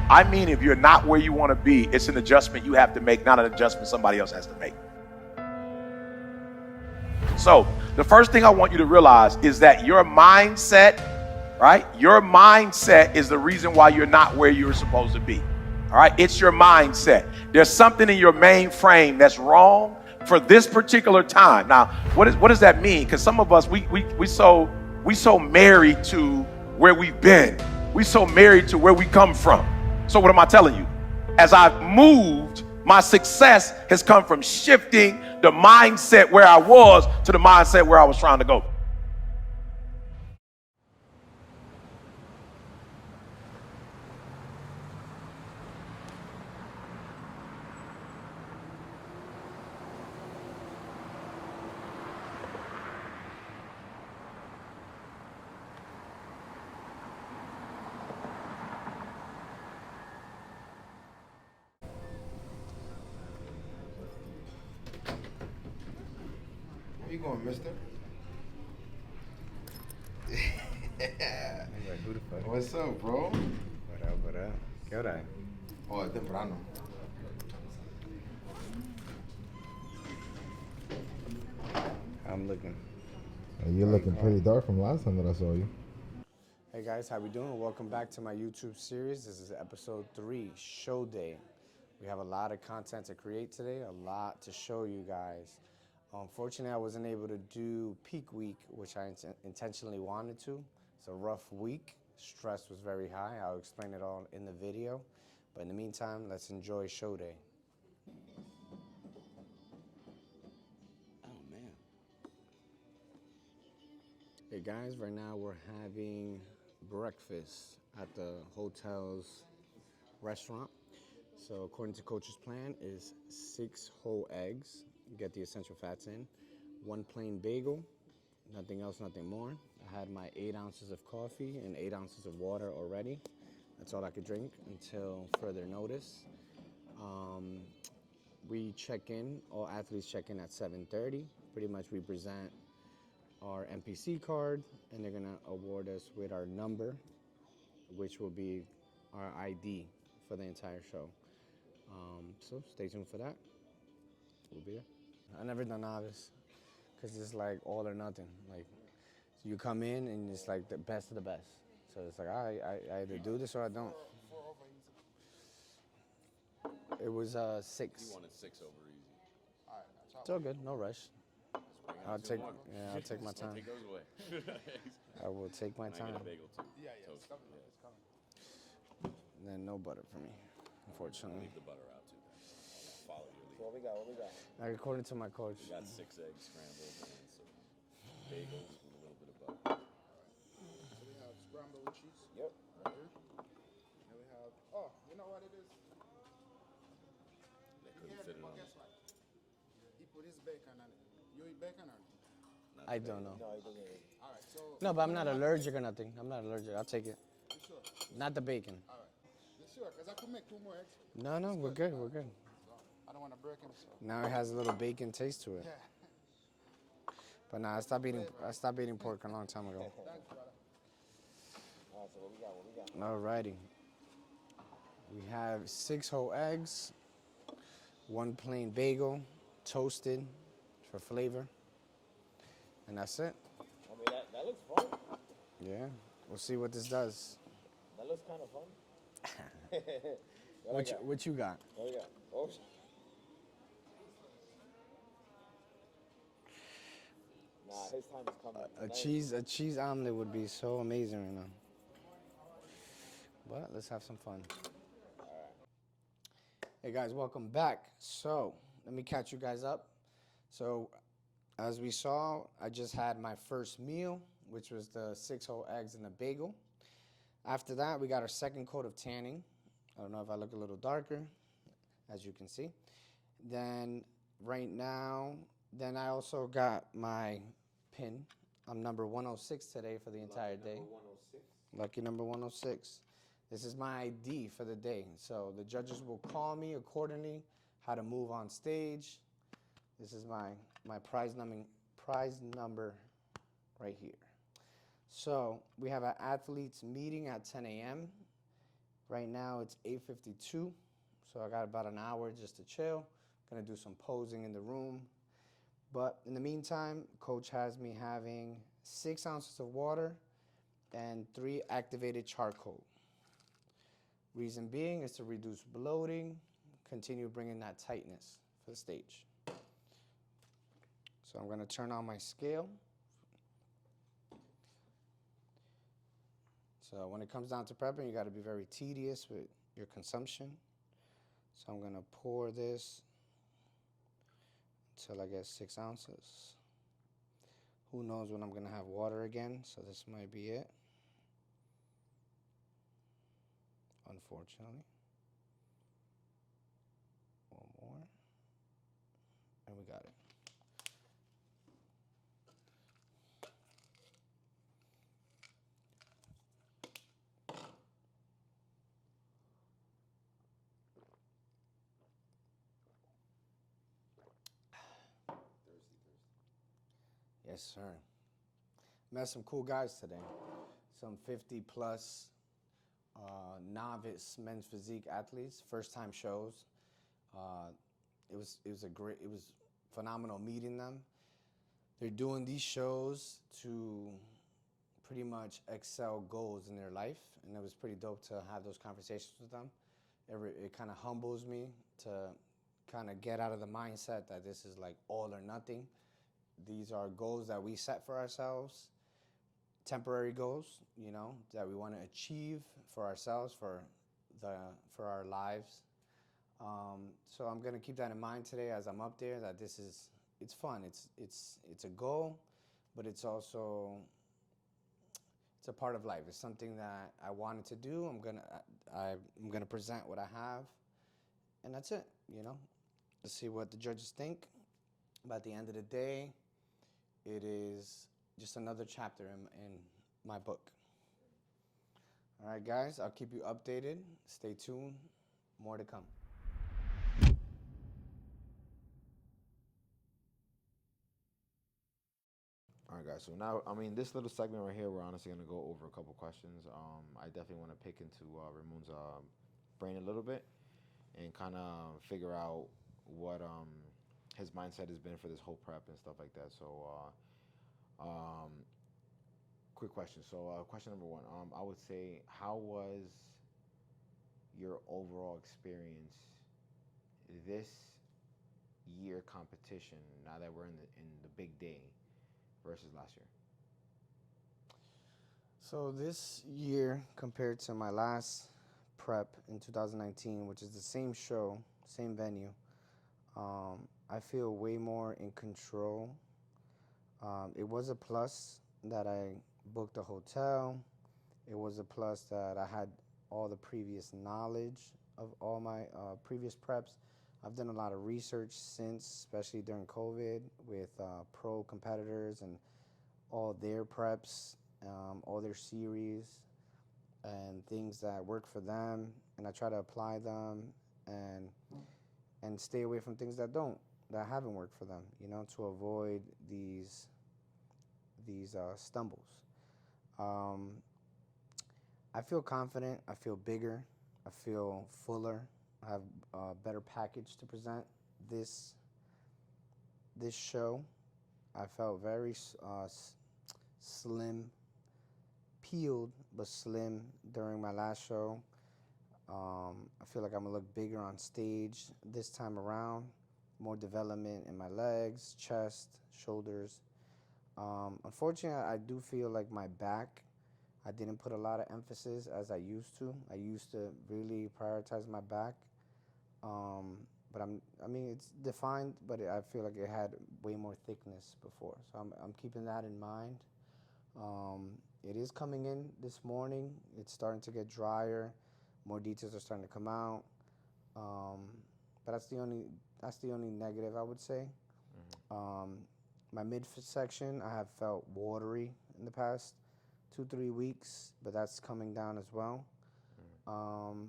I mean, if you're not where you want to be, it's an adjustment you have to make, not an adjustment somebody else has to make. So the first thing I want you to realize is that your mindset, right? Your mindset is the reason why you're not where you're supposed to be. All right. It's your mindset. There's something in your mainframe that's wrong for this particular time. Now, what does that mean? Because some of us, we so married to where we've been. We so married to where we come from. So what am I telling you? As I've moved, my success has come from shifting the mindset where I was to the mindset where I was trying to go. Where you going, mister? Who the fuck? What's up, bro? What up? ¿Qué hora es? Oh, es temprano. I'm looking. You're looking pretty dark from last time that I saw you. Hey guys, how we doing? Welcome back to my YouTube series. This is episode 3, show day. We have a lot of content to create today, a lot to show you guys. Unfortunately, I wasn't able to do peak week, which I intentionally wanted to. It's a rough week. Stress was very high. I'll explain it all in the video. But in the meantime, let's enjoy show day. Oh, man. Hey, guys, right now we're having breakfast at the hotel's restaurant. So according to Coach's plan is 6 whole eggs. Get the essential fats in. 1 plain bagel, nothing else, nothing more. I had my 8 ounces of coffee and 8 ounces of water already. That's all I could drink until further notice. We check in, all athletes check in at 7:30. Pretty much we present our NPC card and they're gonna award us with our number, which will be our ID for the entire show. So stay tuned for that. We'll be there. I never done novice because it's like all or nothing. Like you come in and it's like the best of the best. So it's like I either do this or I don't. It was 6. You wanted 6 over easy. All right, it's all good. No rush. I'll take my time. Take those away. I will take my time. I get a bagel too. Yeah, it's coming. It's coming. And then no butter for me, unfortunately. Leave the butter out too. Follow your lead. What we got? Like, according to my coach. We got 6 eggs scrambled and some bagels with a little bit of butter. So we have scrambled with cheese. Yep. Right here. And we have, oh, you know what it is? They couldn't fit it on. Guess what? He put his bacon on it. You eat bacon or no? I don't know. No, he doesn't eat. All right, so. No, but I'm not allergic or nothing. I'm not allergic. I'll take it. You sure? Not the bacon. All right. You sure? Because I could make 2 more eggs. No, we're good. We're good. So I don't want to break him. So. Now it has a little bacon taste to it. Yeah. But nah, I stopped eating pork a long time ago. Thanks, brother. All right, so what we got? Alrighty. We have 6 whole eggs, 1 plain bagel, toasted for flavor. And that's it. I mean, that looks fun. Yeah. We'll see what this does. That looks kind of fun. What you got? What we got? Oh, nah, his time is coming. A cheese omelet would be so amazing right now. But let's have some fun. Hey guys, welcome back. So let me catch you guys up. So as we saw, I just had my first meal, which was the 6 whole eggs and the bagel. After that, we got our second coat of tanning. I don't know if I look a little darker, as you can see. Then right now, then I also got my pin. I'm number 106 today for the entire day. Lucky number 106. This is my ID for the day. So the judges will call me accordingly, how to move on stage. This is my prize number right here. So we have an athletes meeting at 10 a.m. Right now it's 8:52, so I got about an hour just to chill. Gonna do some posing in the room. But in the meantime, coach has me having 6 ounces of water and 3 activated charcoal. Reason being is to reduce bloating, continue bringing that tightness for the stage. So I'm going to turn on my scale. So when it comes down to prepping, you got to be very tedious with your consumption. So I'm going to pour this until I get 6 ounces. Who knows when I'm going to have water again, so this might be it. Unfortunately. One more. And we got it. Yes, sir. Met some cool guys today. Some 50 plus novice men's physique athletes, first time shows. It was phenomenal meeting them. They're doing these shows to pretty much excel goals in their life, and it was pretty dope to have those conversations with them. It kind of humbles me to kind of get out of the mindset that this is like all or nothing. These are goals that we set for ourselves, temporary goals, you know, that we want to achieve for ourselves, for our lives. So I'm gonna keep that in mind today as I'm up there. That it's fun. It's a goal, but it's also a part of life. It's something that I wanted to do. I'm gonna present what I have, and that's it. You know, let's see what the judges think. But at the end of the day, it is just another chapter in my book. All right, guys, I'll keep you updated. Stay tuned. More to come. All right, guys. So now, I mean, this little segment right here, we're honestly going to go over a couple questions. I definitely want to pick into Ramon's brain a little bit and kind of figure out what his mindset has been for this whole prep and stuff like that. So, quick question. So, question number one, I would say, how was your overall experience this year competition now that we're in the big day versus last year? So this year, compared to my last prep in 2019, which is the same show, same venue, I feel way more in control. It was a plus that I booked a hotel. It was a plus that I had all the previous knowledge of all my previous preps. I've done a lot of research since, especially during COVID, with pro competitors and all their preps, all their series, and things that work for them, and I try to apply them and stay away from things that haven't worked for them, you know, to avoid these stumbles. I feel confident. I feel bigger. I feel fuller. I have a better package to present this show. I felt very slim, peeled but slim during my last show. I feel like I'm gonna look bigger on stage this time around. More development in my legs, chest, shoulders. Unfortunately, I do feel like my back, I didn't put a lot of emphasis as I used to. I used to really prioritize my back. But I mean, it's defined, but I feel like it had way more thickness before. So I'm keeping that in mind. It is coming in this morning. It's starting to get drier. More details are starting to come out. But that's the only negative I would say. Mm-hmm. My midsection, I have felt watery in the past 2-3 weeks, but that's coming down as well. Mm-hmm.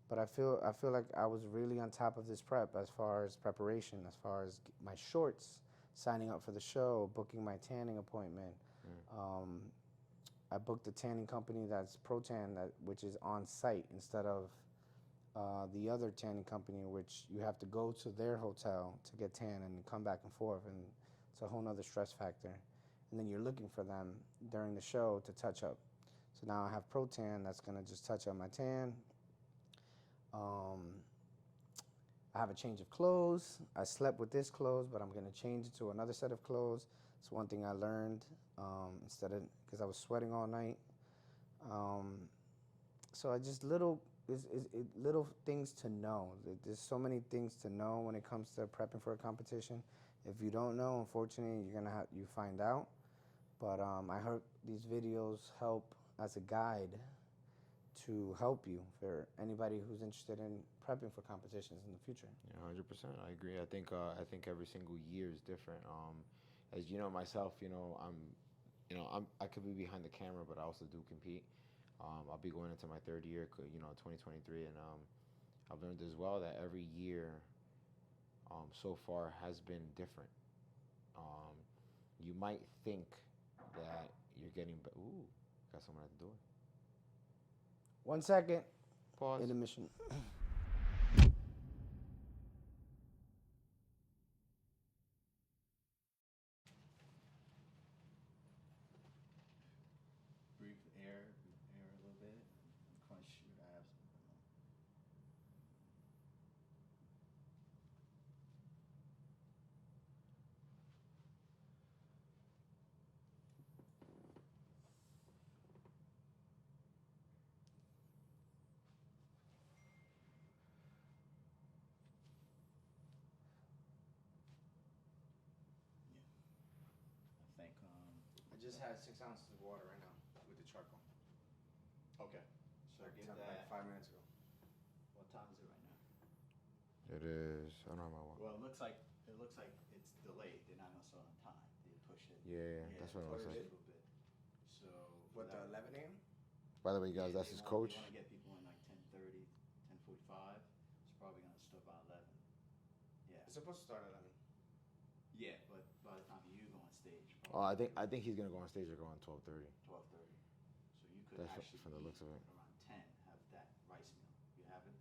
But I feel like I was really on top of this prep as far as preparation, as far as my shorts, signing up for the show, booking my tanning appointment. I booked a tanning company that's pro tan, which is on site instead of the other tanning company, which you have to go to their hotel to get tan and come back and forth, and it's a whole nother stress factor. And then you're looking for them during the show to touch up. So now I have pro tan that's gonna just touch up my tan. I have a change of clothes. I slept with this clothes, but I'm gonna change it to another set of clothes. It's one thing I learned instead of, because I was sweating all night. So I just little things to know. There's so many things to know when it comes to prepping for a competition. If you don't know, unfortunately, you're gonna you find out. But I hope these videos help as a guide to help you for anybody who's interested in prepping for competitions in the future. Yeah, 100%. I agree. I think every single year is different. As you know, myself, I could be behind the camera, but I also do compete. I'll be going into my third year, 2023, and I've learned as well that every year so far has been different. You might think that you're getting, ooh, got someone at the door. 1 second. Pause. Intermission. Breathe air a little bit, crunch your abs. I think, I just had 6 ounces of water right now with the charcoal. okay, so give Like that, 5 minutes ago. what time is it right now? It is. I don't know my watch. Well, it looks like it's delayed. They're not gonna start on time. They pushed it. Yeah, that's what it looks pushed like. it a little bit. So What, the 11 a.m.? By the way, guys, that's his coach. They want to get people in like 10:30, 10:45. It's probably gonna start about 11. Yeah. It's supposed to start at 11. Yeah, but by the time you go on stage, Oh, I think he's gonna go on stage or go on 12:30. 12:30. So you could That's actually from the looks of it. around 10 have that rice meal. You have it?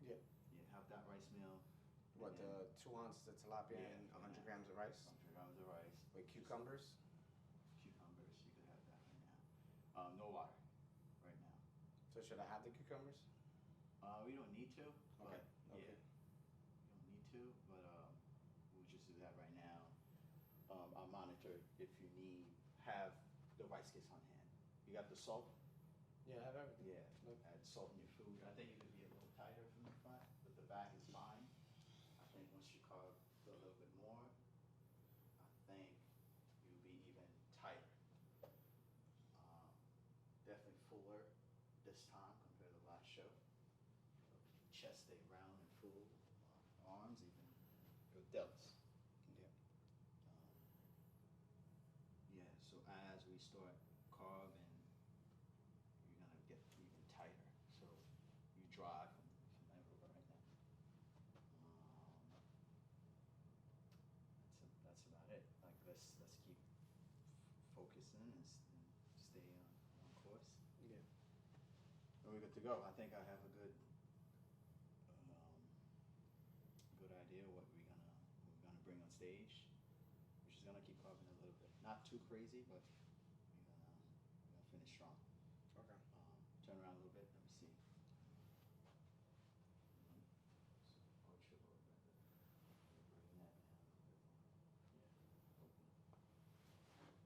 Yeah. Yeah, have that rice meal. What, and then the 2 ounces of tilapia Yeah, and 100 yeah. grams of rice? 100 grams of rice. With cucumbers? Cucumbers, you could have that right now. No water right now. So should I have the cucumbers? We don't need to. But Okay. Yeah, you don't need to, but we'll just do that right now. I'll monitor if you need. Have the rice cakes on hand. You got the salt? Yeah, I have everything. Yeah. Add salt in your food. I think it could be a little tighter from the front, but the back is fine. I think once you carve a little bit more, I think you'll be even tighter. Definitely fuller this time compared to the last show. Chest stay round and full. Arms even. Your delts. Yeah. Yeah, so as we start carving, you're gonna get even tighter. So you drive from everywhere right now. That's about it. Like let's keep focusing and stay on course. Yeah. And we're good to go. I think I have a good idea what we're gonna bring on stage. We're just gonna keep carving a little bit. Not too crazy, but we're gonna finish strong. Okay. Turn around a little bit. Let me see. So arch a little bit. Bring that down a little bit more. Yeah. Open.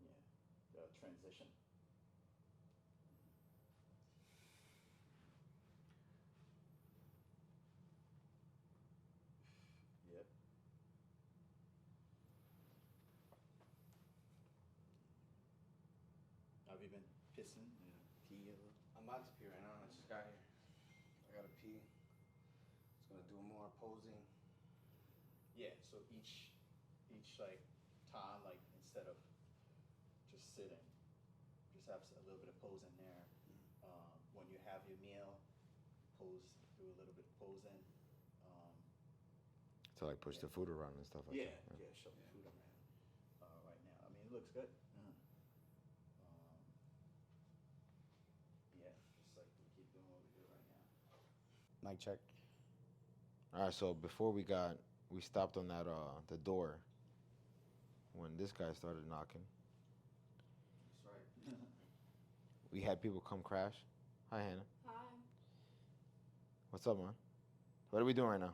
Yeah. The transition. Yep. Have you been pissing? Pee a little? I'm about to pee right now. I just got here. I gotta pee. It's gonna do more posing. Yeah, so each like time, like instead of just sitting, just have a little bit of pose in there. When you have your meal, do a little bit of posing. To like push the food around and stuff like Yeah, that. yeah, show the food around right now. I mean, it looks good. Yeah, just like we keep doing what we do right now. Mic check. All right, so before we stopped on that the door when this guy started knocking. That's right. We had people come crash. Hi, Hannah. Hi. What's up, man? What are we doing right now?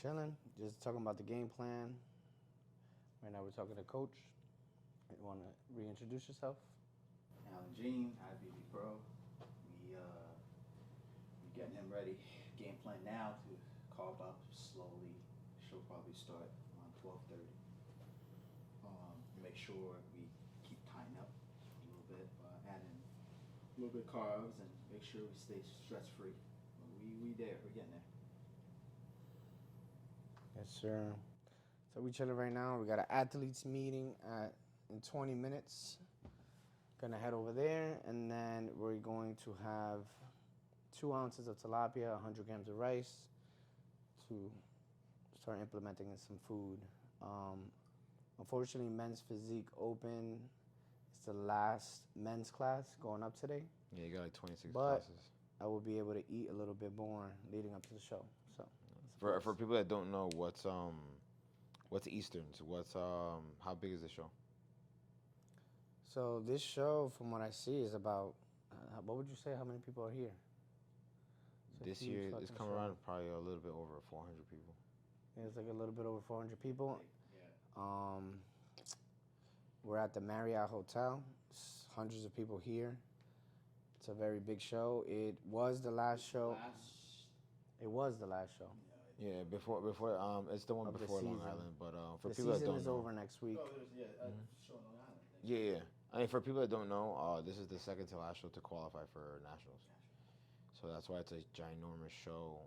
Chilling. Just talking about the game plan. Right now we're talking to Coach. You want to reintroduce yourself? Alan Jean, IFBB Pro. We getting him ready. Game plan now to carb up slowly. She'll probably start around 12:30. Make sure we keep tying up a little bit, adding a little bit of carbs, and make sure we stay stress free. We there. We're getting there. Yes, sir. So we chilling right now. We got an athletes meeting in 20 minutes. Gonna head over there, and then we're going to have 2 ounces of tilapia, 100 grams of rice, to start implementing in some food. Unfortunately, men's physique open. It's the last men's class going up today. Yeah, you got like 26 But classes. I will be able to eat a little bit more leading up to the show. So For people that don't know, what's Easterns? How big is the show? So this show, from what I see, is about, what would you say, how many people are here? It's a This huge year, fucking it's coming show. around probably a little bit over 400 people. Yeah, it's like a little bit over 400 people. Yeah. We're at the Marriott Hotel. Hundreds of people here. It's a very big show. It was the last show. It was the last show. Yeah, before it's the one Of the before Long season. Island. But for The people that season don't is know, over next week. Oh, there's show on Long Island. yeah. I mean, for people that don't know, this is the second to last show to qualify for nationals. So that's why it's a ginormous show.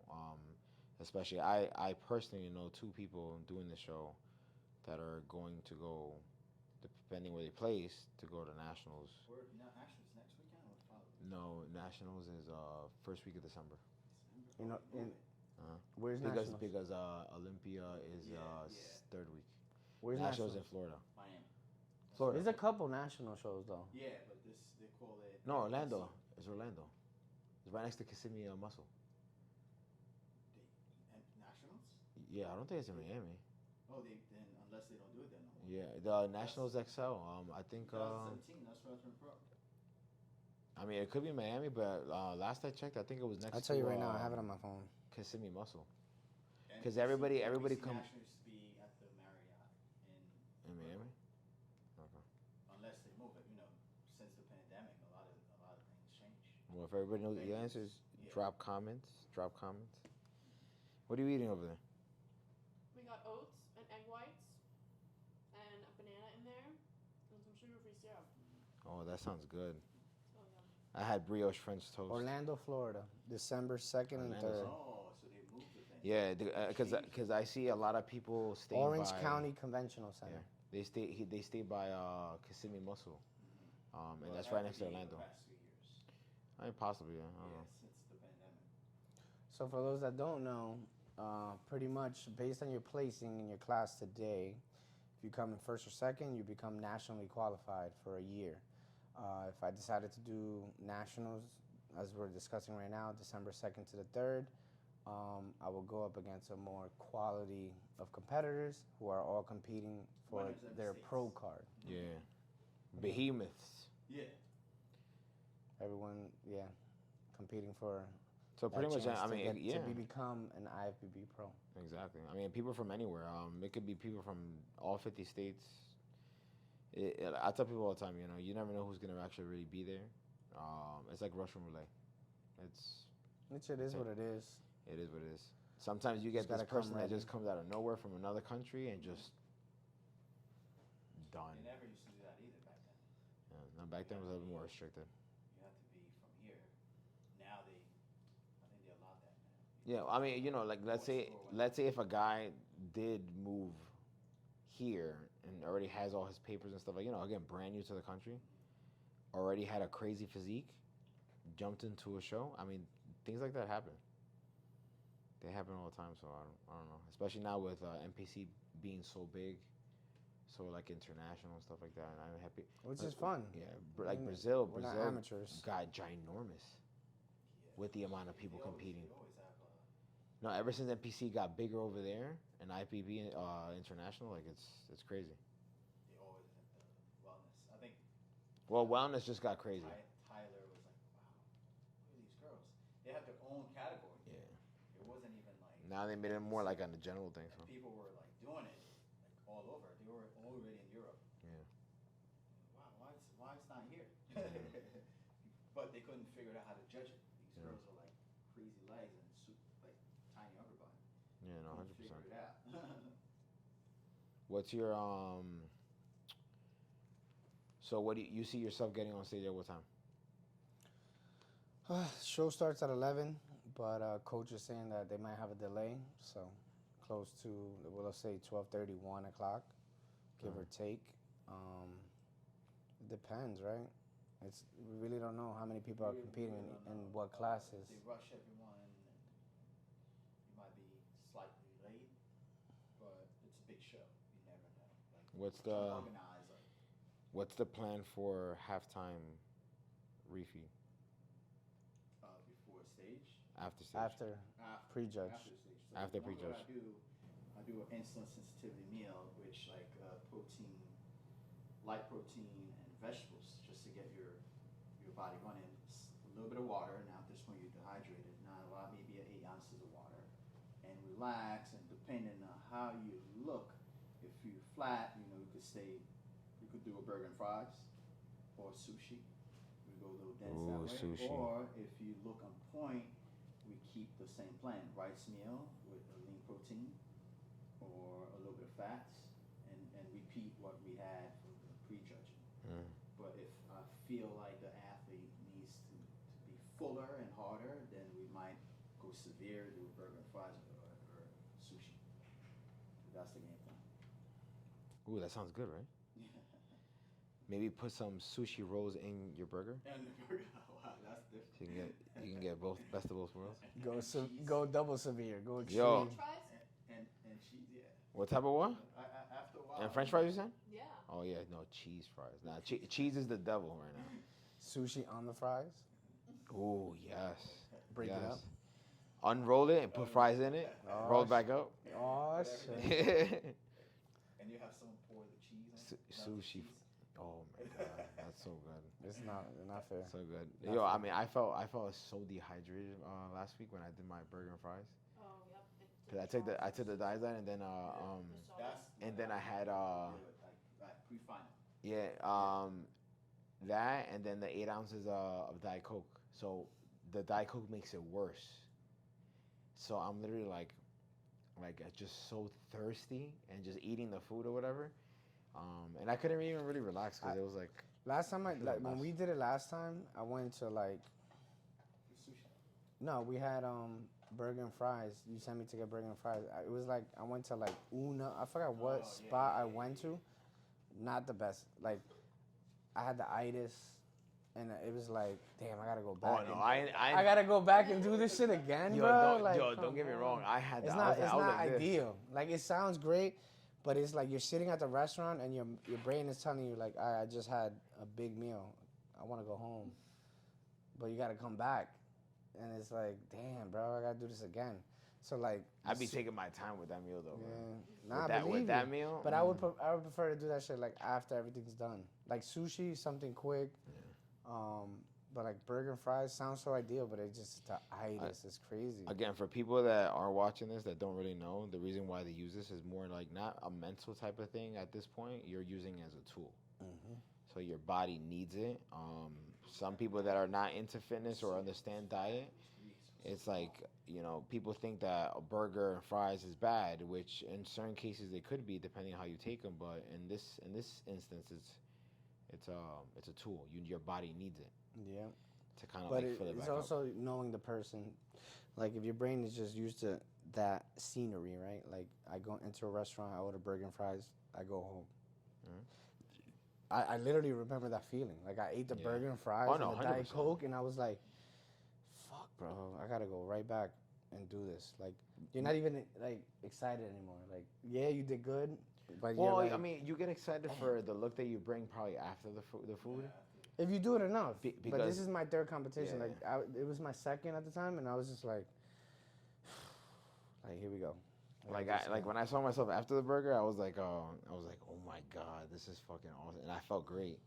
Especially, I personally know 2 people doing the show that are going to go, depending where they place, to go to nationals. Nationals next weekend or the following? No, nationals is first week of December. You know, Uh-huh. where's nationals? Because Olympia is Yeah. third week. Where's nationals nationals? in Florida. Miami. Florida. There's a couple national shows though. Yeah, but they call it. No, Orlando. It's Orlando. It's right next to Kissimmee Muscle. Nationals? Yeah, I don't think it's in Miami. Oh, then unless they don't do it, then no more. Yeah, the Nationals XL. I think. 2017. That's Restaurant Pro. I mean, it could be Miami, but last I checked, I think it was next. I'll tell you to, right now, I have it on my phone. Kissimmee Muscle. And 'Cause everybody NPC come- National used to be at the Marriott In Miami. Okay. unless they move it. Since the pandemic, a lot of things change. Well, if everybody knows the answers, Yeah. drop comments. Drop comments. What are you eating over there? We got oats and egg whites and a banana in there and some sugar-free syrup. Oh, that sounds good. Oh, yum. I had brioche French toast. Orlando, Florida, December 2nd and Orlando's 3rd. Oh, so they moved the thing. Yeah, because I see a lot of people staying Orange by, County Conventional Center. Yeah, they stay by Kissimmee Muscle, and Well, that's it right had next to be Orlando. The past 2 years. I mean, possibly, yeah. I don't know. Since the pandemic. So for those that don't know, pretty much based on your placing in your class today, if you come in first or second, you become nationally qualified for a year. If I decided to do nationals, as we're discussing right now, December 2nd to the 3rd, I will go up against a more quality of competitors who are all competing for Winners of the their states. pro card. Yeah, behemoths. Yeah. Everyone, yeah, competing for So that pretty much, chance I to mean, get- yeah, to become an IFBB pro. exactly. I mean, people from anywhere. It could be people from all 50 states. I tell people all the time, you never know who's gonna actually really be there. It's like Russian roulette. It is what it is. It is what it is. Sometimes you get Just this gotta come person that ready. just comes out of nowhere from another country and just done. They never used to do that either back then. Yeah, no, back then it was a little bit more restricted. You had to be from here. Now I think they allow that now. Yeah, I mean, like let's say if a guy did move here and already has all his papers and stuff, like again, brand new to the country, already had a crazy physique, jumped into a show. I mean, things like that happen. They happen all the time, so I don't know. Especially now with NPC being so big, so like international and stuff like that. And I'm happy. Which is fun. Yeah, I like mean, Brazil we're not amateurs. got ginormous with the amount of people competing. They always have No, ever since NPC got bigger over there and IFBB international, like it's crazy. they always have the wellness. I think Well, wellness just got crazy. Tyler was like, wow, look at these girls. They have their own category. Yeah. It wasn't even like. Now they made it more like on the general thing. So. And people were like doing it like all over. They were already in Europe. Yeah. Wow, why it's not here? But they couldn't figure out how to judge it. These girls are like crazy legs and like tiny upper body. Yeah, no, Couldn't 100%. figure it out. What's your So what do you see yourself getting on stage at what time? Show starts at 11, but coach is saying that they might have a delay, so close to, well, let's say 12:30, 1 o'clock, give or take. It depends, right? We really don't know how many people are competing in what classes. They rush everyone, and you might be slightly late, but it's a big show. You never know. Like, What's trying to the organize like What's the plan for halftime refeed before stage? after stage? After prejudge. After stage. So After what prejudge. I do an insulin sensitivity meal, which like protein, light protein, and vegetables, just to get your body running. A little bit of water. Now at this point you're dehydrated. Not a lot, maybe 8 ounces of water, and relax. And depending on how you look, if you're flat, you could do a burger and fries, or sushi. We go a little dense that way. Sushi. Or if you look on point, we keep the same plan: rice meal with a lean protein, or a little bit of fats, and repeat what we had for the prejudging. Mm. But if I feel like the athlete needs to be fuller and harder, then we might go severe, do a burger and fries or sushi. That's the game plan. Ooh, that sounds good, right? Maybe put some sushi rolls in your burger. And the burger, wow, that's different. So you can get both best of both worlds. Go double severe. Go extreme. Yo. Fries? And cheese, yeah. What type of what? After a while. And French fries, you said? Yeah. Oh yeah, no cheese fries. Nah, cheese is the devil right now. Sushi on the fries. Ooh yes. Break it Yes. up. Unroll it and put fries in it. Oh, Roll it back up. Oh shit. And you have someone pour the cheese on it. Sushi. Oh my god, that's so good. It's not fair. So good. Not Yo, fair. I mean, I felt so dehydrated last week when I did my burger and fries. Oh, yep. Cause I took the diet and then and then I had like pre-final. yeah that and then the 8 ounces of Diet Coke. So the Diet Coke makes it worse. So I'm literally like just so thirsty and just eating the food or whatever. And I couldn't even really relax because it was like Last time when we did it last time, I went to no, we had burger and fries. You sent me to get burger and fries. It was like I went to like Una. I forgot what spot I went to. Not the best. Like I had the itis, and it was like, damn, I gotta go back. oh no, I gotta go back and do this shit again, bro. Don't get me wrong. I had It's the, not. It's I was not like this. ideal. Like it sounds great, but it's like you're sitting at the restaurant and your brain is telling you like, I just had a big meal. I want to go home, but you gotta come back, and it's like, damn, bro, I gotta do this again. So like, I'd be taking my time with that meal though. yeah, Bro. nah, With that meal. But I would prefer to do that shit like after everything's done. Like sushi, something quick. But like burger and fries sounds so ideal, but it just the itis is crazy. Again, for people that are watching this that don't really know, the reason why they use this is more like not a mental type of thing at this point. You're using it as a tool. Mm-hmm. So your body needs it. Some people that are not into fitness or understand diet, it's like, people think that a burger and fries is bad, which in certain cases they could be depending on how you take them. But in this instance, it's a tool. Your body needs it. Yeah. To kind of But fill it it's back also up. knowing the person. Like if your brain is just used to that scenery, right? Like I go into a restaurant, I order burger and fries, I go home. I literally remember that feeling. Like I ate the burger and fries and the Diet 100%. Coke, and I was like, "Fuck, bro, I gotta go right back." and do this. Like, you're not even like excited anymore. Like, yeah, you did good, but Well, you're like, I mean, you get excited for the look that you bring probably after the food. if you do it enough. But because- this is my third competition. Yeah. Like, it was my second at the time, and I was just like, here we go. Like when I saw myself after the burger, I was like, oh my god, this is fucking awesome, and I felt great.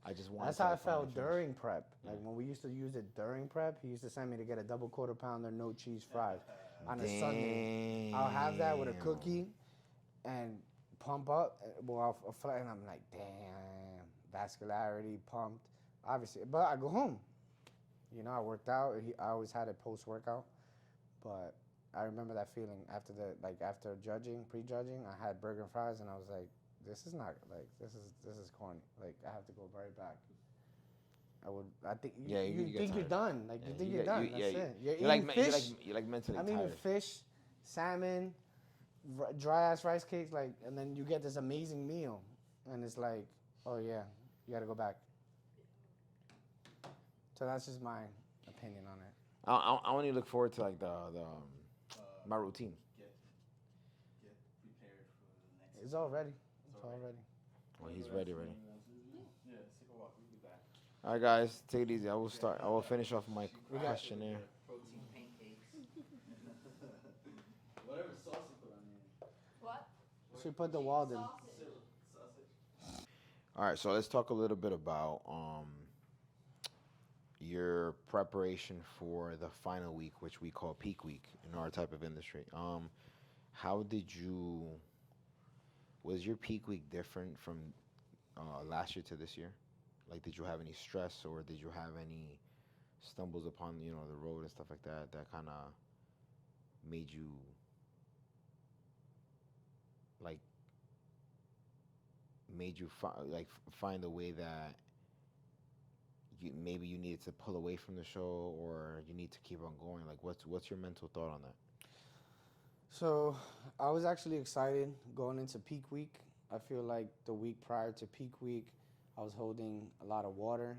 I just wanted. That's to how I finally felt finish. during prep. Like when we used to use it during prep, he used to send me to get a double quarter pounder, no cheese fries on a Sunday. I'll have that with a cookie and pump up. Well, I'll fly, and I'm like, damn, vascularity pumped, obviously. But I go home. You know, I worked out. I always had it post workout, but I remember that feeling after after judging, pre-judging. I had burger and fries, and I was like, this is not like this is corny. Like I have to go right back. I think you think you're done. Like you think you're done. That's it. You're eating fish. You're like mentally I'm tired. eating fish, salmon, dry ass rice cakes, like, and then you get this amazing meal, and it's like, oh yeah, you got to go back. So that's just my opinion on it. I only look forward to like my routine. Get prepared for the next. It's all ready. It's all ready. Well, he's ready. Yeah, let's take a walk. We'll be back. All right, guys, take it easy. I will finish off my questionnaire. Protein pancakes. Whatever sauce you put on there. What? She put the Walden. Sausage. All right, so let's talk a little bit about your preparation for the final week, which we call peak week in our type of industry. How was your peak week different from last year to this year? Like, did you have any stress, or did you have any stumbles upon, the road and stuff like that kind of made you find a way that maybe you needed to pull away from the show, or you need to keep on going? Like, what's your mental thought on that? So I was actually excited going into peak week. I feel like the week prior to peak week, I was holding a lot of water.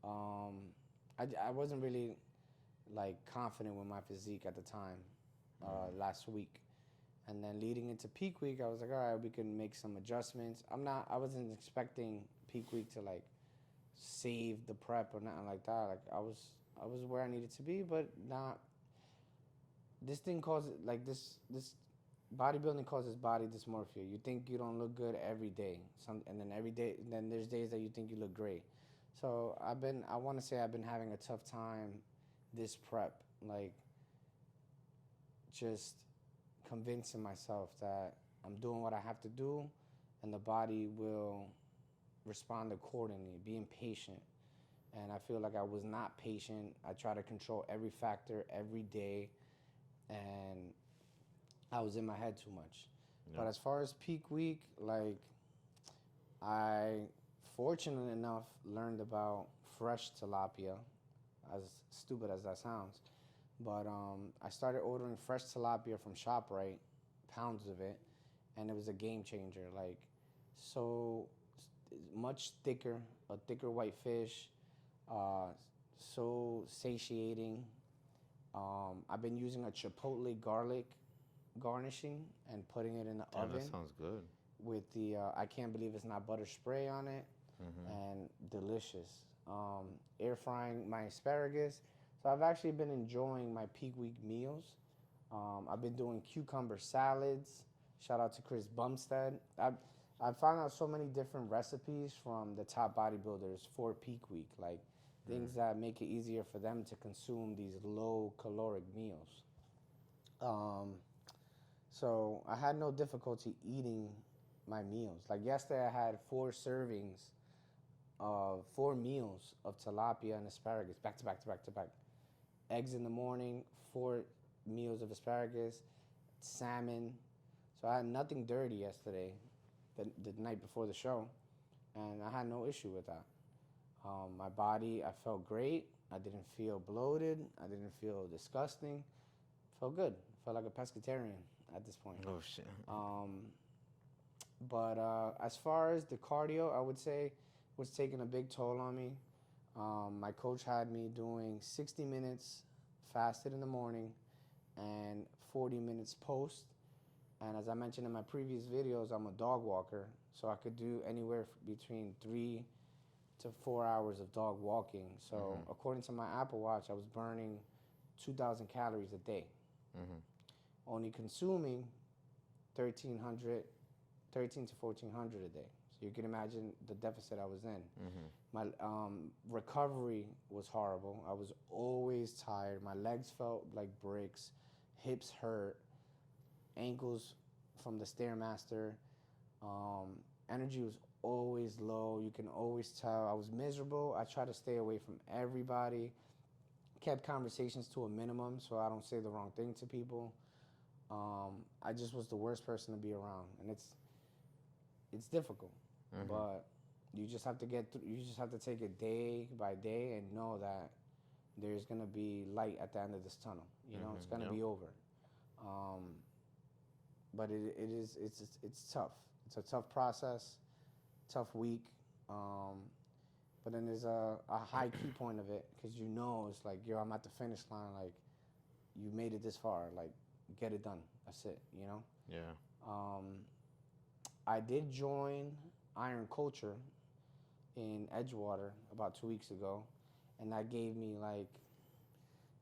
I wasn't really like confident with my physique at the time, last week. And then leading into peak week, I was like, all right, we can make some adjustments. I wasn't expecting peak week to like save the prep or nothing like that. Like I was where I needed to be, but not. This thing causes like this bodybuilding causes body dysmorphia. You think you don't look good every day, and then there's days that you think you look great. So I want to say I've been having a tough time this prep, like just convincing myself that I'm doing what I have to do, and the body will respond accordingly. Being patient, and I feel like I was not patient. I try to control every factor every day, and I was in my head too much. Yeah. But as far as peak week, like I, fortunate enough, learned about fresh tilapia, as stupid as that sounds. But I started ordering fresh tilapia from ShopRite, pounds of it, and it was a game changer. Like, so much thicker, a thicker white fish, so satiating. I've been using a chipotle garlic garnishing and putting it in the oven. That sounds good. With the, I can't believe it's not butter spray on it, and delicious. Air frying my asparagus. So I've actually been enjoying my peak week meals. I've been doing cucumber salads. Shout out to Chris Bumstead. I found out so many different recipes from the top bodybuilders for peak week, like things that make it easier for them to consume these low caloric meals. So I had no difficulty eating my meals. Like yesterday I had 4 servings of 4 meals of tilapia and asparagus, back to back to back to back. Eggs in the morning, 4 meals of asparagus, salmon. So I had nothing dirty yesterday, the night before the show, and I had no issue with that. My body, I felt great. I didn't feel bloated. I didn't feel disgusting. Felt good. Felt like a pescatarian at this point. Oh shit. But as far as the cardio, I would say was taking a big toll on me. My coach had me doing 60 minutes fasted in the morning and 40 minutes post. And as I mentioned in my previous videos, I'm a dog walker, so I could do anywhere between 3 to 4 hours of dog walking. So according to my Apple Watch, I was burning 2,000 calories a day, only consuming 13 to 1,400 a day. So you can imagine the deficit I was in. My recovery was horrible. I was always tired. My legs felt like bricks, hips hurt, ankles from the Stairmaster. Energy was always low. You can always tell. I was miserable. I tried to stay away from everybody. Kept conversations to a minimum so I don't say the wrong thing to people. I just was the worst person to be around, and it's difficult, but you just have to get through. You just have to take it day by day and know that there's gonna be light at the end of this tunnel. You know, it's gonna be over. But it's tough. It's a tough process, tough week. But then there's a high key point of it, because you know it's like, yo, I'm at the finish line. Like, you made it this far. Like, get it done. That's it. You know. Yeah. I did join Iron Culture in Edgewater about 2 weeks ago, and that gave me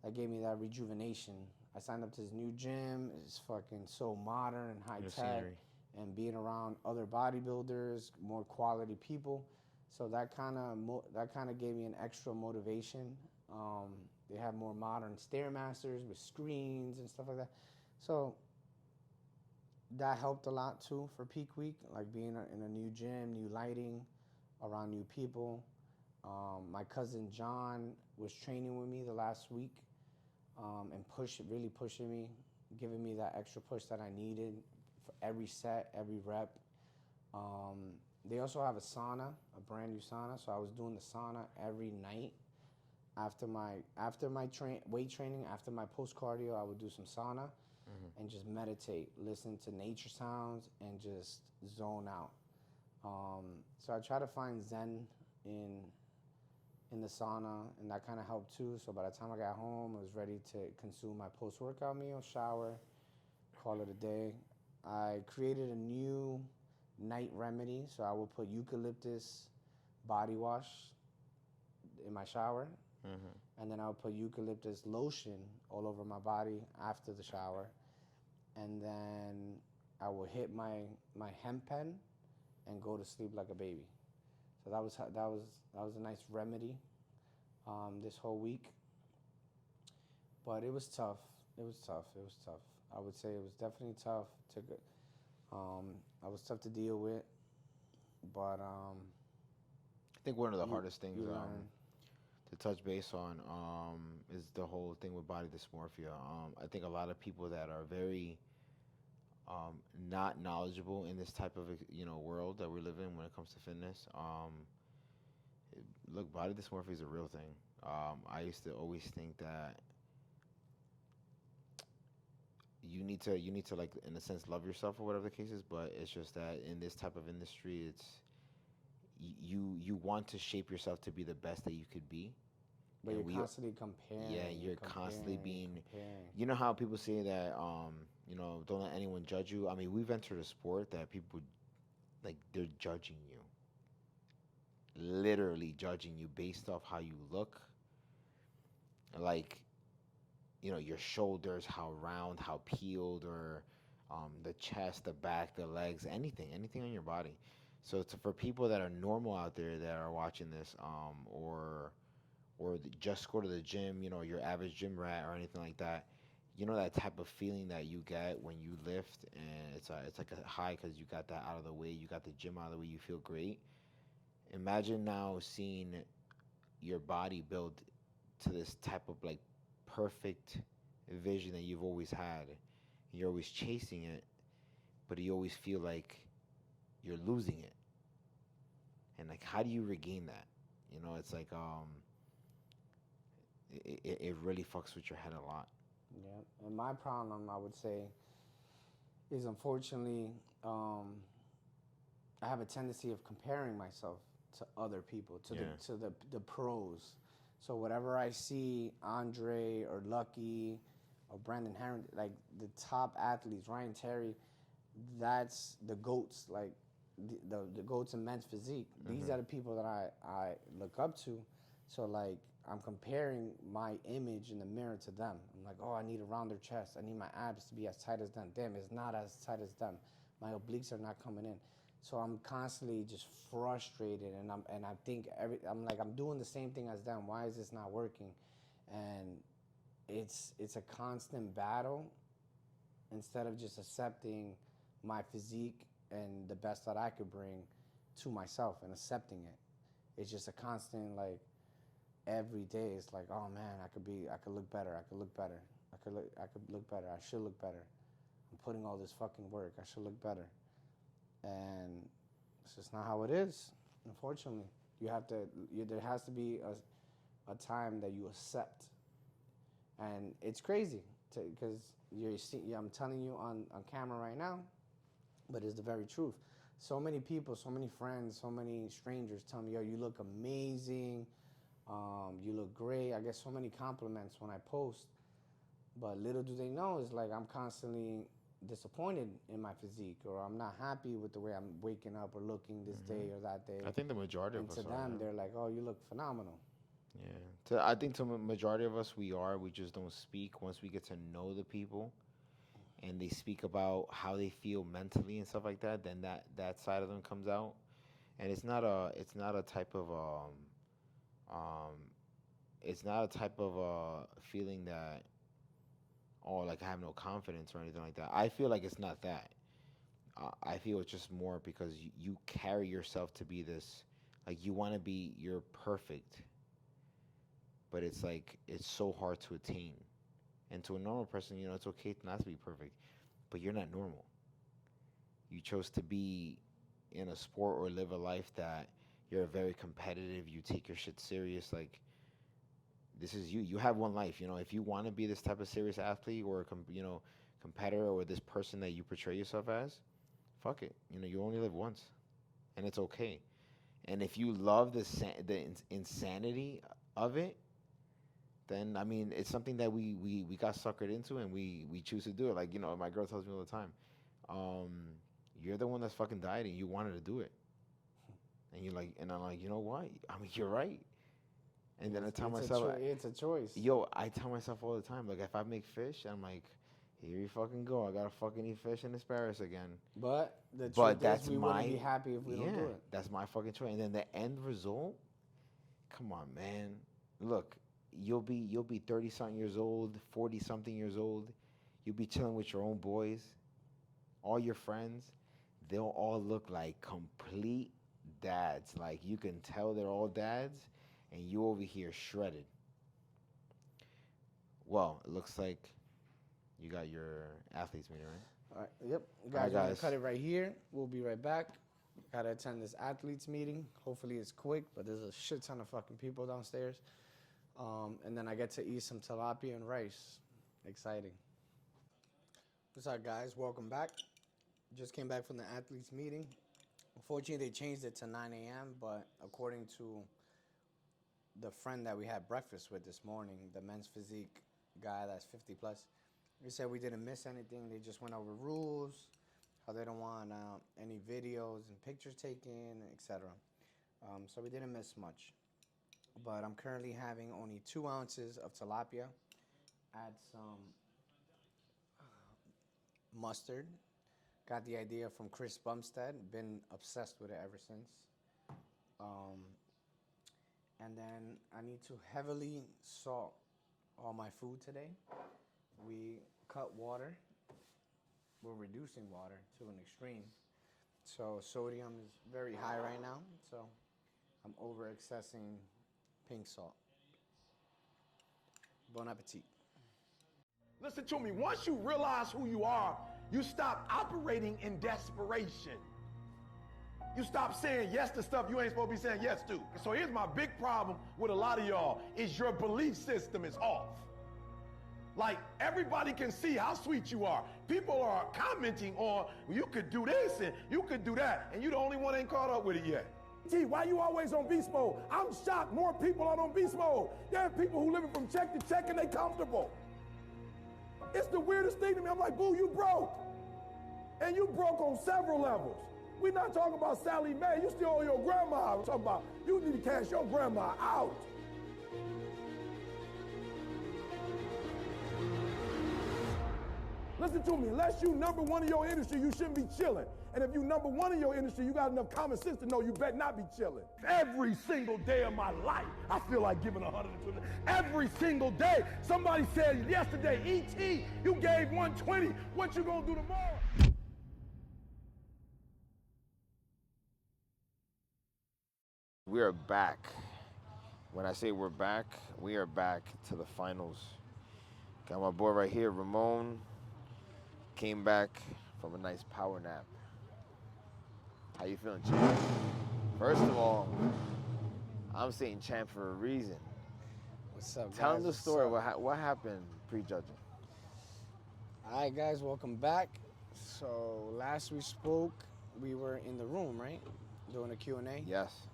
that rejuvenation. I signed up to this new gym. It's fucking so modern and high tech, and being around other bodybuilders, more quality people. So that kind of gave me an extra motivation. They have more modern Stairmasters with screens and stuff like that. So that helped a lot too for peak week, like being in a new gym, new lighting, around new people. My cousin John was training with me the last week, and really pushing me, giving me that extra push that I needed for every set, every rep. They also have a sauna, a brand new sauna. So I was doing the sauna every night after my weight training. After my post cardio, I would do some sauna and just meditate, listen to nature sounds, and just zone out. So I try to find Zen in the sauna, and that kind of helped too. So by the time I got home, I was ready to consume my post-workout meal, shower, call it a day. I created a new night remedy, so I will put eucalyptus body wash in my shower, and then I'll put eucalyptus lotion all over my body after the shower, and then I will hit my hemp pen and go to sleep like a baby. So that was a nice remedy this whole week, but it was tough. It was tough. I would say it was definitely tough to go. I was tough to deal with, but I think one of the hardest things learn. to touch base on is the whole thing with body dysmorphia. I think a lot of people that are very not knowledgeable in this type of world that we live in when it comes to fitness. Look, body dysmorphia is a real thing. I used to always think that you need to like, in a sense, love yourself or whatever the case is, but it's just that in this type of industry, it's you want to shape yourself to be the best that you could be. But you're constantly comparing. Yeah, you're constantly being. You know how people say that, don't let anyone judge you. I mean, we've entered a sport that people, like, they're judging you. Literally judging you based off how you look. Like, your shoulders, how round, how peeled, or the chest, the back, the legs, anything on your body. So for people that are normal out there that are watching this, or just go to the gym, your average gym rat or anything like that, that type of feeling that you get when you lift, and it's like a high because you got that out of the way, you got the gym out of the way, you feel great. Imagine now seeing your body build to this type of like perfect vision that you've always had. You're always chasing it, but you always feel like you're losing it. And like, how do you regain that? It's like it really fucks with your head a lot. Yeah, and my problem, I would say, is unfortunately I have a tendency of comparing myself to other people, to the pros. So whatever I see Andre or Lucky or Brandon Herron, like the top athletes, Ryan Terry, that's the GOATs, like the GOATs in men's physique. These are the people that I look up to. So like I'm comparing my image in the mirror to them. I'm like, oh, I need a rounder chest. I need my abs to be as tight as them. Damn, it's not as tight as them. My obliques are not coming in. So I'm constantly just frustrated, and I think I'm doing the same thing as them. Why is this not working? And it's a constant battle instead of just accepting my physique and the best that I could bring to myself and accepting it. It's just a constant, like, every day it's like, oh man, I could look better, I could look better, I could look better, I should look better. I'm putting all this fucking work, I should look better. And it's just not how it is, unfortunately. There has to be a time that you accept. And it's crazy, because I'm telling you on camera right now, but it's the very truth. So many people, so many friends, so many strangers tell me, yo, you look amazing, you look great. I get so many compliments when I post, but little do they know is like I'm constantly disappointed in my physique, or I'm not happy with the way I'm waking up or looking this day or that day. I think the majority of and us to them, they're like, oh, you look phenomenal. Yeah, I think to the majority of us, we just don't speak. Once we get to know the people, and they speak about how they feel mentally and stuff like that, then that side of them comes out, and it's not a type of feeling that, oh, like I have no confidence or anything like that. I feel like it's not that. I feel it's just more because you carry yourself to be this, like you're perfect, but it's like it's so hard to attain. And to a normal person, it's okay not to be perfect, but you're not normal. You chose to be in a sport or live a life that you're very competitive, you take your shit serious. Like, this is you. You have one life. If you want to be this type of serious athlete or competitor or this person that you portray yourself as, fuck it. You only live once, and it's okay. And if you love the insanity of it, then I mean it's something that we got suckered into, and we choose to do it. Like, my girl tells me all the time, you're the one that's fucking dieting. You wanted to do it, and I'm like, you know what? I mean, you're right. And then I tell myself, it's a choice. Yo, I tell myself all the time, like if I make fish, I'm like, here you fucking go. I gotta fucking eat fish and asparagus again. But the truth is, we wouldn't be happy if we don't do it. That's my fucking choice. And then the end result, come on, man. Look, you'll be 30-something years old, 40-something years old. You'll be chilling with your own boys, all your friends. They'll all look like complete dads. Like, you can tell they're all dads, and you over here shredded. Well, it looks like you got your athletes meeting, right? All right. Yep. Guys, All right, we're gonna cut it right here. We'll be right back. Gotta attend this athletes meeting. Hopefully it's quick, but there's a shit ton of fucking people downstairs. And then I get to eat some tilapia and rice. Exciting. What's up, guys? Welcome back. Just came back from the athletes meeting. Unfortunately, they changed it to 9 a.m., but according to the friend that we had breakfast with this morning, the men's physique guy that's 50 plus, he said we didn't miss anything. They just went over rules, how they don't want any videos and pictures taken, etc. So we didn't miss much. But I'm currently having only 2 ounces of tilapia. Add some mustard. Got the idea from Chris Bumstead. Been obsessed with it ever since. And then I need to heavily salt all my food today. We cut water. We're reducing water to an extreme. So sodium is very high right now. So I'm over accessing pink salt. Bon appetit. Listen to me. Once you realize who you are, you stop operating in desperation. You stop saying yes to stuff you ain't supposed to be saying yes to. So here's my big problem with a lot of y'all is your belief system is off. Like, everybody can see how sweet you are. People are commenting on, well, you could do this and you could do that, and you the only one ain't caught up with it yet. Gee, why you always on beast mode? I'm shocked more people are on beast mode. There are people who living from check to check and they comfortable. It's the weirdest thing to me. I'm like, boo, you broke. And you broke on several levels. We're not talking about Sally Mae. You still owe your grandma. We're talking about you need to cash your grandma out. Listen to me, unless you number one in your industry, you shouldn't be chilling. And if you number one in your industry, you got enough common sense to know you better not be chilling. Every single day of my life, I feel like giving 120. Every single day. Somebody said yesterday, E.T., you gave 120. What you gonna do tomorrow? We are back. When I say we're back, we are back to the finals. Got my boy right here, Ramon. Came back from a nice power nap. How you feeling, champ? First of all, I'm saying champ for a reason. What's up, guys? Tell them the What's story. up? What happened pre-judging? All right, guys, welcome back. So last we spoke, we were in the room, right? Doing a Q&A? Yes.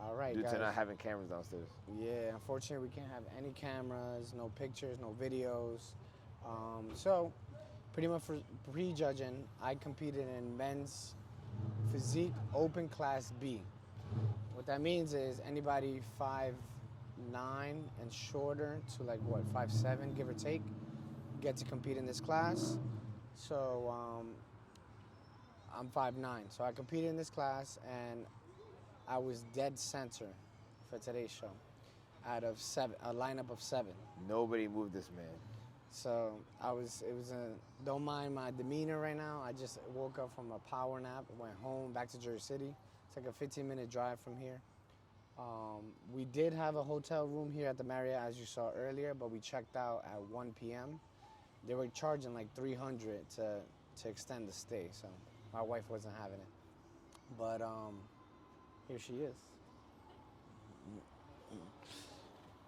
All right, Due guys. to not having cameras downstairs. Yeah, unfortunately, we can't have any cameras, no pictures, no videos. So pretty much for pre-judging, I competed in men's physique open class B. What that means is anybody 5'9" and shorter to like what, 5'7", give or take, get to compete in this class. So I'm 5'9", so I competed in this class and I was dead center for today's show out of a lineup of 7. Nobody moved this man. So don't mind my demeanor right now. I just woke up from a power nap, went home, back to Jersey City. It's like a 15-minute drive from here. We did have a hotel room here at the Marriott, as you saw earlier, but we checked out at 1 p.m. They were charging like $300 to extend the stay, so my wife wasn't having it. But here she is.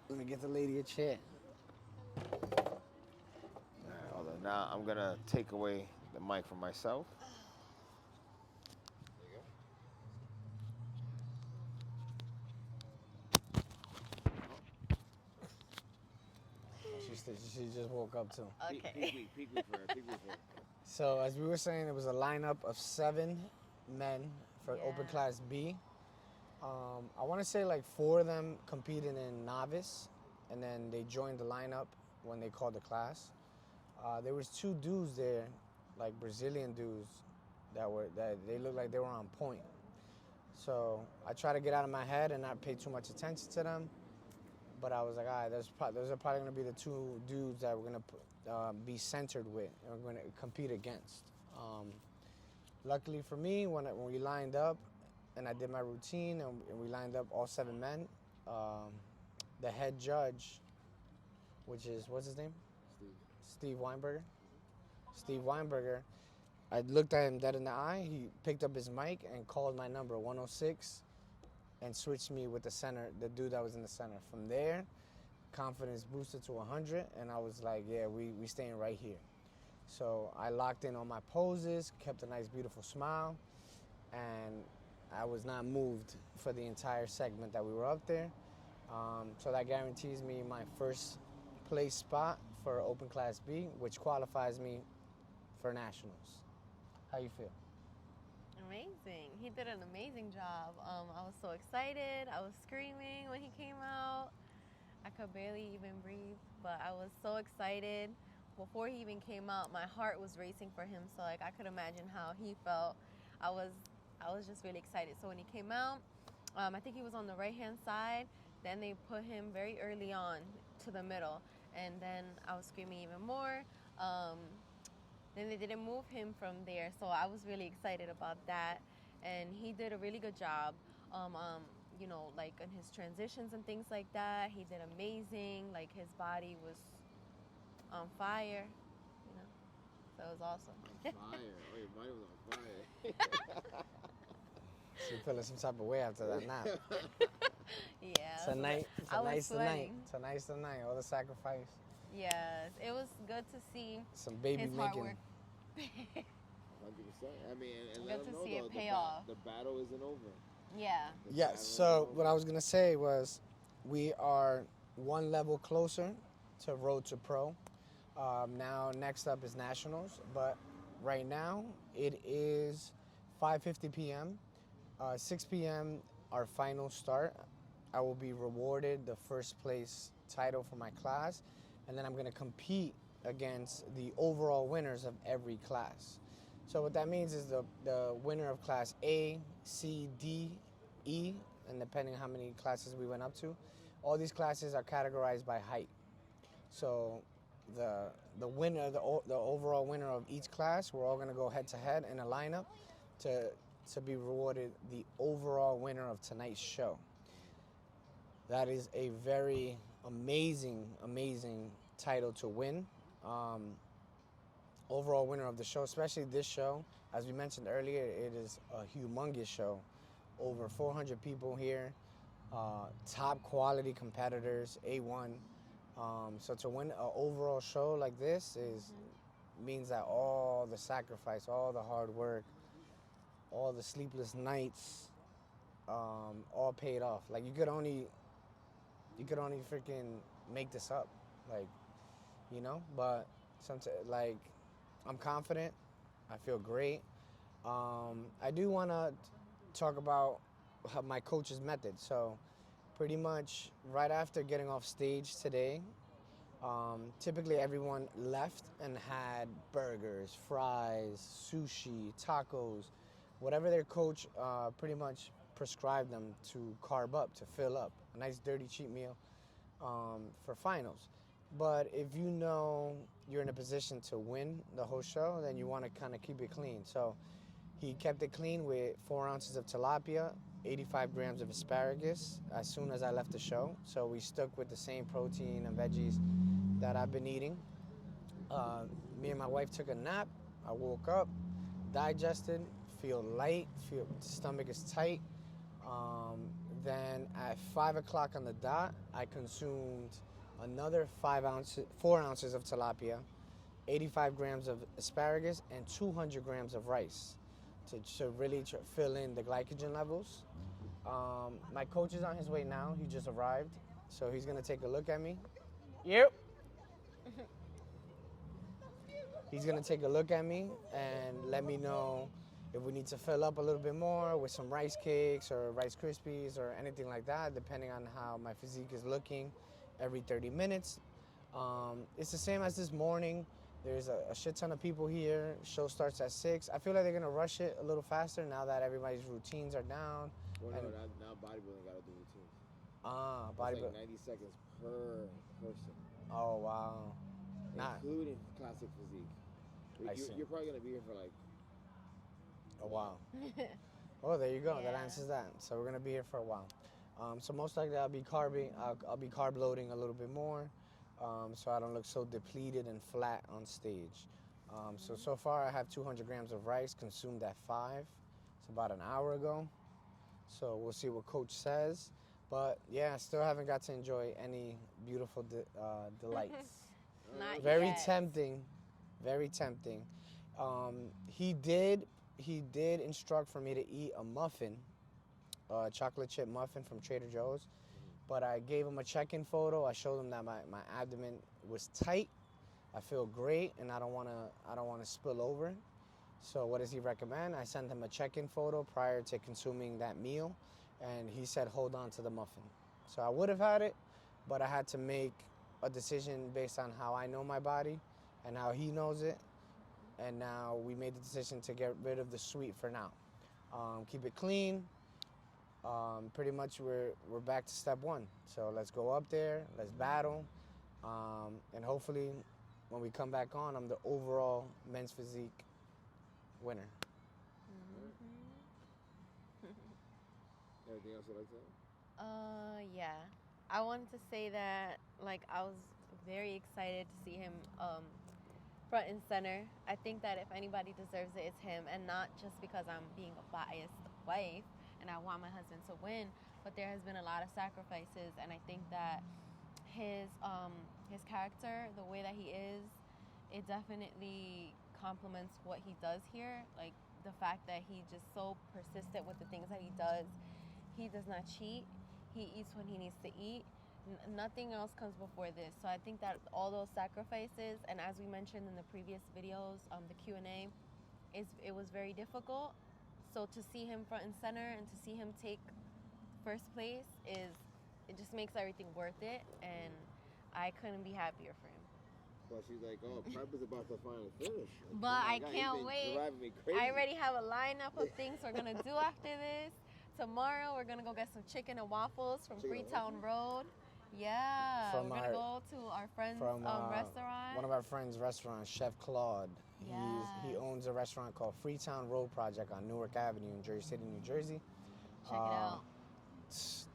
Let me get the lady a chair. Hold on. Now I'm gonna take away the mic from myself. She just woke up too. Okay. Peek with her. So as we were saying, it was a lineup of 7 men for open class B. I want to say like 4 of them competed in novice, and then they joined the lineup when they called the class. There was 2 dudes there, like Brazilian dudes, that they looked like they were on point. So I tried to get out of my head and not pay too much attention to them. But I was like, all right, those are probably going to be the 2 dudes that we're going to be centered with and we're going to compete against. Luckily for me, when we lined up and I did my routine and we lined up all 7 men, the head judge, which is, what's his name? Steve Weinberger. Steve Weinberger, I looked at him dead in the eye. He picked up his mic and called my number, 106. And switched me with the dude that was in the center. From there, confidence boosted to 100, and I was like, yeah, we staying right here. So I locked in on my poses, kept a nice, beautiful smile, and I was not moved for the entire segment that we were up there. So that guarantees me my first place spot for Open Class B, which qualifies me for nationals. How you feel? Amazing. He did an amazing job. I was so excited. I was screaming when he came out. I could barely even breathe, but I was so excited. Before he even came out, my heart was racing for him, so like I could imagine how he felt. I was just really excited. So when he came out, I think he was on the right-hand side. Then they put him very early on to the middle, and then I was screaming even more. Then they didn't move him from there, so I was really excited about that. And he did a really good job, you know, like in his transitions and things like that. He did amazing. Like his body was on fire, you know. So it was awesome. Fire. Oh, your body was on fire. So you feeling some type of way after that nap? Yeah. It's a night. It's a nice night. It's a nice night. All the sacrifice. Yes, it was good to see some baby his hard making. work. 100%. I mean, and Good let to them know see it though, pay off. The battle isn't over. Yeah. Yes. So what I was gonna say was, we are one level closer to Road to Pro. Now, next up is nationals, but right now it is 5:50 p.m. 6 p.m. our final start. I will be rewarded the first place title for my class, and then I'm going to compete against the overall winners of every class. So what that means is the winner of class A, C, D, E, and depending on how many classes we went up to, all these classes are categorized by height. So the winner, the overall winner of each class, we're all going to go head to head in a lineup to be rewarded the overall winner of tonight's show. That is a very amazing title to win. Overall winner of the show, especially this show. As we mentioned earlier, it is a humongous show. Over 400 people here, top quality competitors, A1. So to win an overall show like this means that all the sacrifice, all the hard work, all the sleepless nights, all paid off. Like you could only freaking make this up, like, you know. But sometimes, like, I'm confident. I feel great. I do want to talk about my coach's method. So pretty much right after getting off stage today, typically everyone left and had burgers, fries, sushi, tacos, whatever their coach pretty much prescribed them to carb up, to fill up. A nice dirty cheat meal for finals. But if you know you're in a position to win the whole show, then you want to kind of keep it clean. So he kept it clean with 4 ounces of tilapia, 85 grams of asparagus as soon as I left the show. So we stuck with the same protein and veggies that I've been eating. Me and my wife took a nap. I woke up, digested, feel light, feel stomach is tight. Then at 5 o'clock on the dot, I consumed another 4 ounces of tilapia, 85 grams of asparagus, and 200 grams of rice to really fill in the glycogen levels. My coach is on his way now. He just arrived, so he's gonna take a look at me. Yep. He's gonna take a look at me and let me know if we need to fill up a little bit more with some rice cakes or Rice Krispies or anything like that, depending on how my physique is looking every 30 minutes. It's the same as this morning. There's a shit ton of people here. Show starts at 6. I feel like they're gonna rush it a little faster now that everybody's routines are down. Well, no, now bodybuilding got to do routines. Ah, It's bodybuilding. like 90 seconds per person, Oh, wow. including classic physique. I see. You're probably going to be here for like... A while. Oh, there you go. That Yeah. answers that. So we're gonna be here for a while. So most likely I'll be carbing. I'll be carb loading a little bit more, so I don't look so depleted and flat on stage. So far I have 200 grams of rice consumed at 5. It's about an hour ago. So we'll see what coach says. But yeah, I still haven't got to enjoy any beautiful delights. Not Very yet. tempting. Very tempting. He did instruct for me to eat a muffin, a chocolate chip muffin from Trader Joe's, but I gave him a check-in photo. I showed him that my abdomen was tight. I feel great, and I don't want to spill over. So what does he recommend? I sent him a check-in photo prior to consuming that meal, and he said hold on to the muffin. So I would have had it, but I had to make a decision based on how I know my body and how he knows it. And now we made the decision to get rid of the sweet for now. Keep it clean. Pretty much we're back to step 1. So let's go up there, let's battle. And hopefully when we come back on, I'm the overall men's physique winner. Anything else you'd like to say? Yeah. I wanted to say that, like, I was very excited to see him front and center. I think that if anybody deserves it, it's him, and not just because I'm being a biased wife and I want my husband to win, but there has been a lot of sacrifices, and I think that his character, the way that he is, it definitely complements what he does here. Like the fact that he's just so persistent with the things that he does. He does not cheat. He eats when he needs to eat. Nothing else comes before this. So I think that all those sacrifices, and as we mentioned in the previous videos, the Q&A, it was very difficult. So to see him front and center and to see him take first place it just makes everything worth it, and I couldn't be happier for him. But she's like, oh, Prep is about to finally finish. Like, But oh I God, can't you've been wait. driving me crazy. I already have a lineup of things we're gonna do after this. Tomorrow we're gonna go get some chicken and waffles from Freetown Road. Yeah, From we're gonna go to our friend's restaurant. One of our friends' restaurants, Chef Claude. He owns a restaurant called Freetown Road Project on Newark Avenue in Jersey City, New Jersey. Check it out.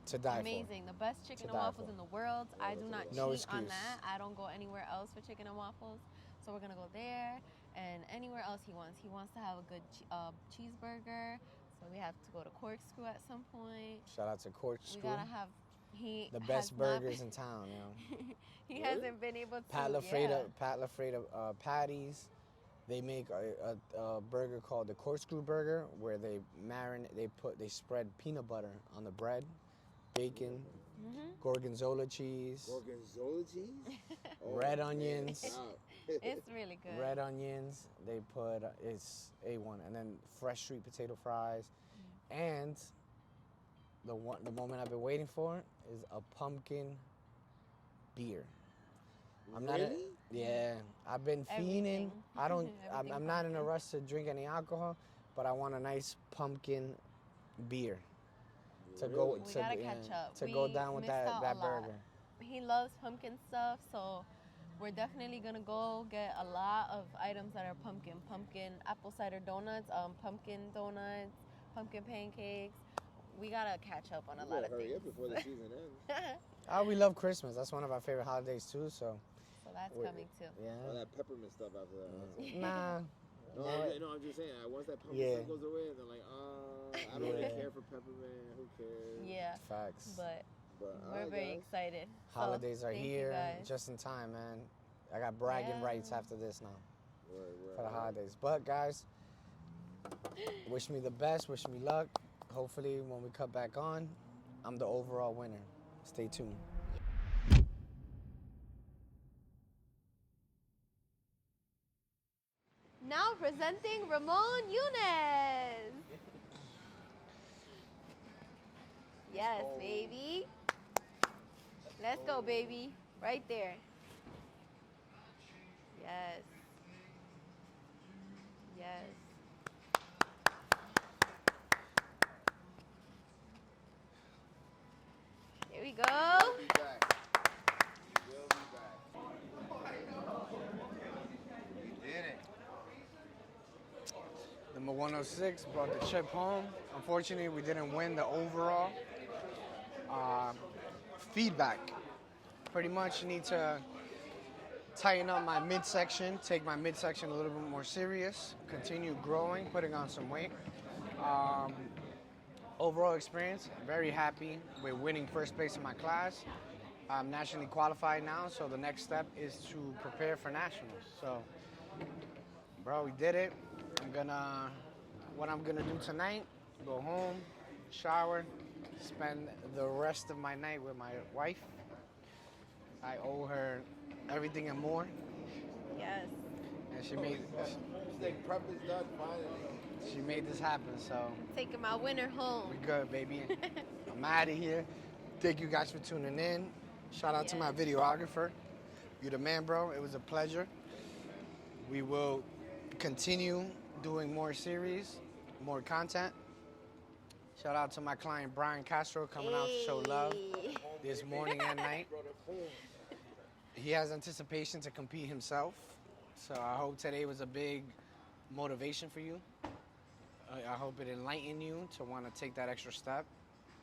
To die Amazing. The best chicken and waffles in the world. I do not cheat on that. I don't go anywhere else for chicken and waffles. So we're gonna go there and anywhere else he wants. He wants to have a good cheeseburger. So we have to go to Corkscrew at some point. Shout out to Corkscrew. We gotta have the best burgers in town, you know. He hasn't been able to. Pat LaFreda patties. They make a burger called the Corkscrew Burger, where they spread peanut butter on the bread, bacon, gorgonzola cheese. Gorgonzola cheese? Red onions. It's really good. Red onions. They put it's A1, and then fresh sweet potato fries, and the moment I've been waiting for is a pumpkin beer. I'm not. I've been fiending. I don't. I'm not in a rush to drink any alcohol, but I want a nice pumpkin beer to go we gotta catch up. to go down with that burger. He loves pumpkin stuff, so we're definitely gonna go get a lot of items that are pumpkin apple cider donuts, pumpkin donuts, pumpkin pancakes. We gotta catch up on a lot of things. Hurry up before the season ends. We love Christmas. That's one of our favorite holidays too. So that's coming too. Yeah. All that peppermint stuff after that. Nah. No, I'm just saying. Once that pumpkin stuff goes away, they're like, I don't really care for peppermint. Who cares? Yeah. Facts. But we're very excited. Holidays are here, just in time, man. I got bragging rights after this now for the holidays. But guys, wish me the best. Wish me luck. Hopefully, when we cut back on, I'm the overall winner. Stay tuned. Now presenting RamonYunes. Yes, baby. Let's go, baby. Right there. Yes. Yes. Here we go. We'll be back. We'll be back. You did it. Number 106 brought the chip home. Unfortunately, we didn't win the overall. Feedback. Pretty much need to tighten up my midsection, take my midsection a little bit more serious, continue growing, putting on some weight. Overall experience, very happy with winning first place in my class. I'm nationally qualified now, so the next step is to prepare for nationals. So, bro, we did it. What I'm gonna do tonight, go home, shower, spend the rest of my night with my wife. I owe her everything and more. Yes. And she made Prep is done finally. She made this happen, so Taking my winner home. we good, baby. I'm out of here. Thank you guys for tuning in. Shout out to my videographer. You're the man, bro. It was a pleasure. We will continue doing more series, more content. Shout out to my client Brian Castro coming out to show love this morning and night. He has anticipation to compete himself, so I hope today was a big motivation for you. I hope it enlightened you to want to take that extra step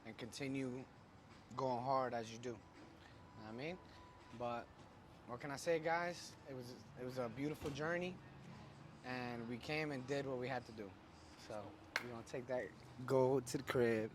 and continue going hard as you do. You know what I mean? But what can I say, guys? It was a beautiful journey, and we came and did what we had to do. So we're gonna take that, go to the crib,